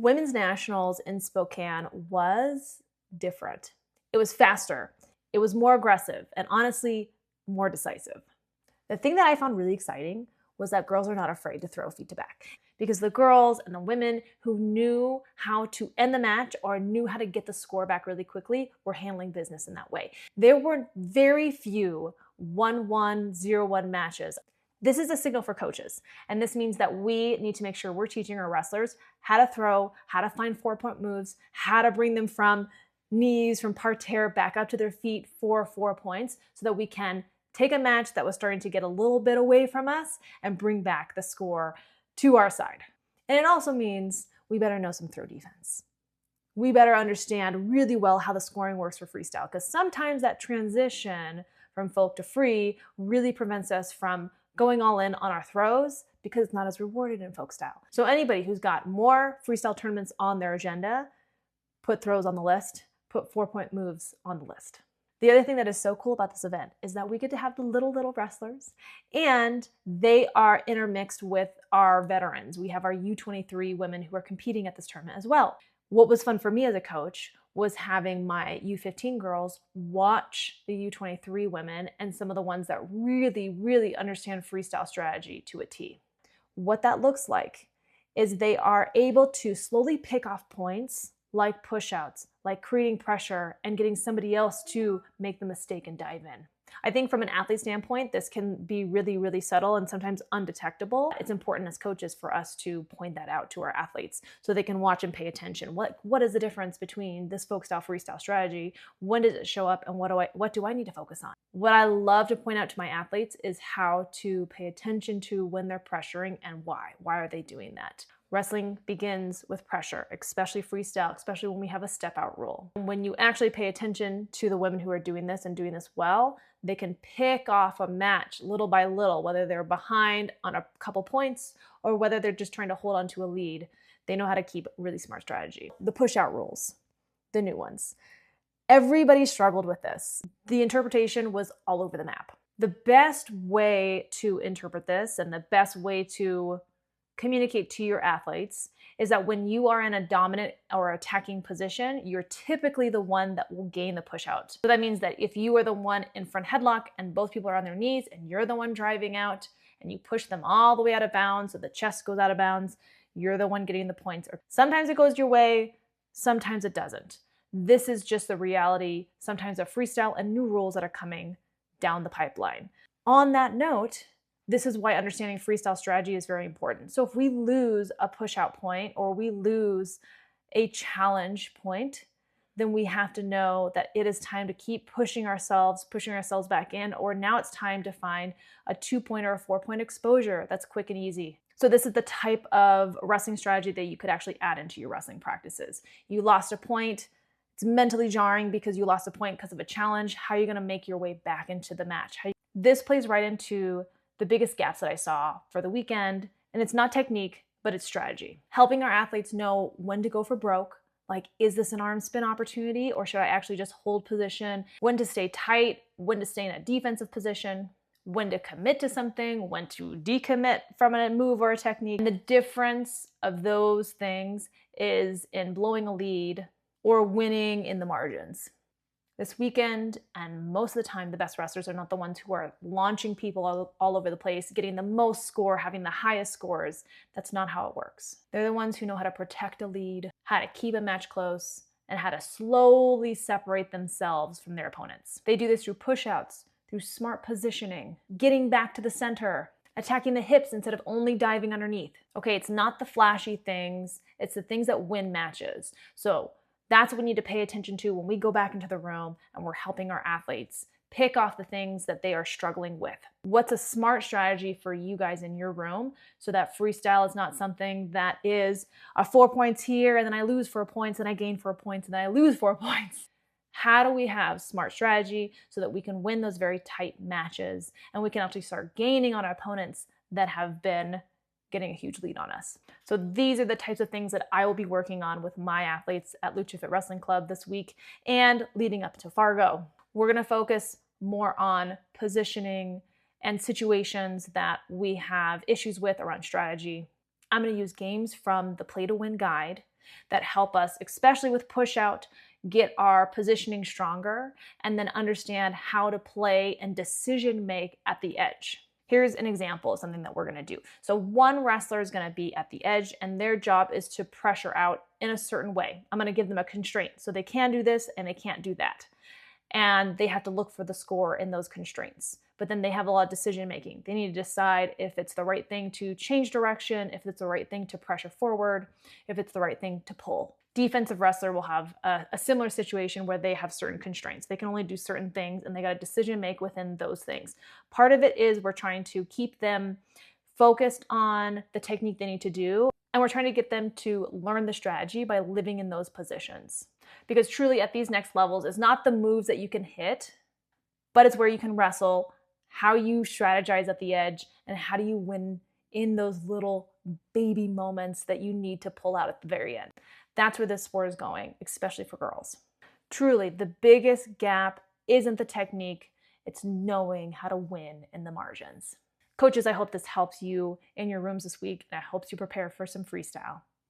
Women's Nationals in Spokane was different. It was faster, it was more aggressive, and honestly, more decisive. The thing that I found really exciting was that girls are not afraid to throw feet to back, because the girls and the women who knew how to end the match or knew how to get the score back really quickly were handling business in that way. There were very few 1-1, 0-1 matches. This is a signal for coaches, and this means that we need to make sure we're teaching our wrestlers how to throw, how to find 4-point moves, how to bring them from knees, from parterre back up to their feet for 4 points, so that we can take a match that was starting to get a little bit away from us and bring back the score to our side. And it also means we better know some throw defense. We better understand really well how the scoring works for freestyle, because sometimes that transition from folk to free really prevents us from going all in on our throws because it's not as rewarded in folk style. So anybody who's got more freestyle tournaments on their agenda, put throws on the list, put 4-point moves on the list. The other thing that is so cool about this event is that we get to have the little wrestlers, and they are intermixed with our veterans. We have our U23 women who are competing at this tournament as well. What was fun for me as a coach was having my U15 girls watch the U23 women and some of the ones that really understand freestyle strategy to a T. What that looks like is they are able to slowly pick off points like pushouts, like creating pressure and getting somebody else to make the mistake and dive in. I think from an athlete standpoint, this can be really subtle and sometimes undetectable. It's important as coaches for us to point that out to our athletes so they can watch and pay attention. What is the difference between this folk style freestyle strategy? When does it show up, and what do I need to focus on? What I love to point out to my athletes is how to pay attention to when they're pressuring and why. Why are they doing that? Wrestling begins with pressure, especially freestyle, especially when we have a step out rule. When you actually pay attention to the women who are doing this and doing this well, they can pick off a match little by little, whether they're behind on a couple points or whether they're just trying to hold on to a lead. They know how to keep really smart strategy. The push out rules, the new ones. Everybody struggled with this. The interpretation was all over the map. The best way to interpret this and the best way to communicate to your athletes is that when you are in a dominant or attacking position, you're typically the one that will gain the push out. So that means that if you are the one in front headlock and both people are on their knees and you're the one driving out and you push them all the way out of bounds so the chest goes out of bounds, you're the one getting the points. Or sometimes it goes your way, sometimes it doesn't. This is just the reality, sometimes of freestyle and new rules that are coming down the pipeline. On that note, this is why understanding freestyle strategy is very important. So if we lose a push-out point or we lose a challenge point, then we have to know that it is time to keep pushing ourselves back in, or now it's time to find a 2-point or a 4-point exposure that's quick and easy. So this is the type of wrestling strategy that you could actually add into your wrestling practices. You lost a point, it's mentally jarring because you lost a point because of a challenge. How are you gonna make your way back into the match? This plays right into the biggest gaps that I saw for the weekend, and it's not technique, but it's strategy. Helping our athletes know when to go for broke, like, is this an arm spin opportunity or should I actually just hold position? When to stay tight, when to stay in a defensive position, when to commit to something, when to decommit from a move or a technique. And the difference of those things is in blowing a lead or winning in the margins. This weekend, and most of the time, the best wrestlers are not the ones who are launching people all over the place, getting the most score, having the highest scores. That's not how it works. They're the ones who know how to protect a lead, how to keep a match close, and how to slowly separate themselves from their opponents. They do this through push-outs, through smart positioning, getting back to the center, attacking the hips instead of only diving underneath. Okay, it's not the flashy things, it's the things that win matches. So that's what we need to pay attention to when we go back into the room and we're helping our athletes pick off the things that they are struggling with. What's a smart strategy for you guys in your room so that freestyle is not something that is a 4 points here and then I lose 4 points and I gain 4 points and then I lose 4 points. How do we have smart strategy so that we can win those very tight matches and we can actually start gaining on our opponents that have been getting a huge lead on us? So these are the types of things that I will be working on with my athletes at LuchaFit Wrestling Club this week and leading up to Fargo. We're gonna focus more on positioning and situations that we have issues with around strategy. I'm gonna use games from the Play to Win guide that help us, especially with push out, get our positioning stronger and then understand how to play and decision make at the edge. Here's an example of something that we're going to do. So one wrestler is going to be at the edge and their job is to pressure out in a certain way. I'm going to give them a constraint. So they can do this and they can't do that. And they have to look for the score in those constraints. But then they have a lot of decision making. They need to decide if it's the right thing to change direction, if it's the right thing to pressure forward, if it's the right thing to pull. Defensive wrestler will have a similar situation where they have certain constraints. They can only do certain things and they got to decision make within those things. Part of it is we're trying to keep them focused on the technique they need to do, and we're trying to get them to learn the strategy by living in those positions. Because truly at these next levels, it's not the moves that you can hit, but it's where you can wrestle, how you strategize at the edge, and how do you win in those little baby moments that you need to pull out at the very end. That's where this sport is going, especially for girls. Truly, the biggest gap isn't the technique, it's knowing how to win in the margins. Coaches, I hope this helps you in your rooms this week and it helps you prepare for some freestyle.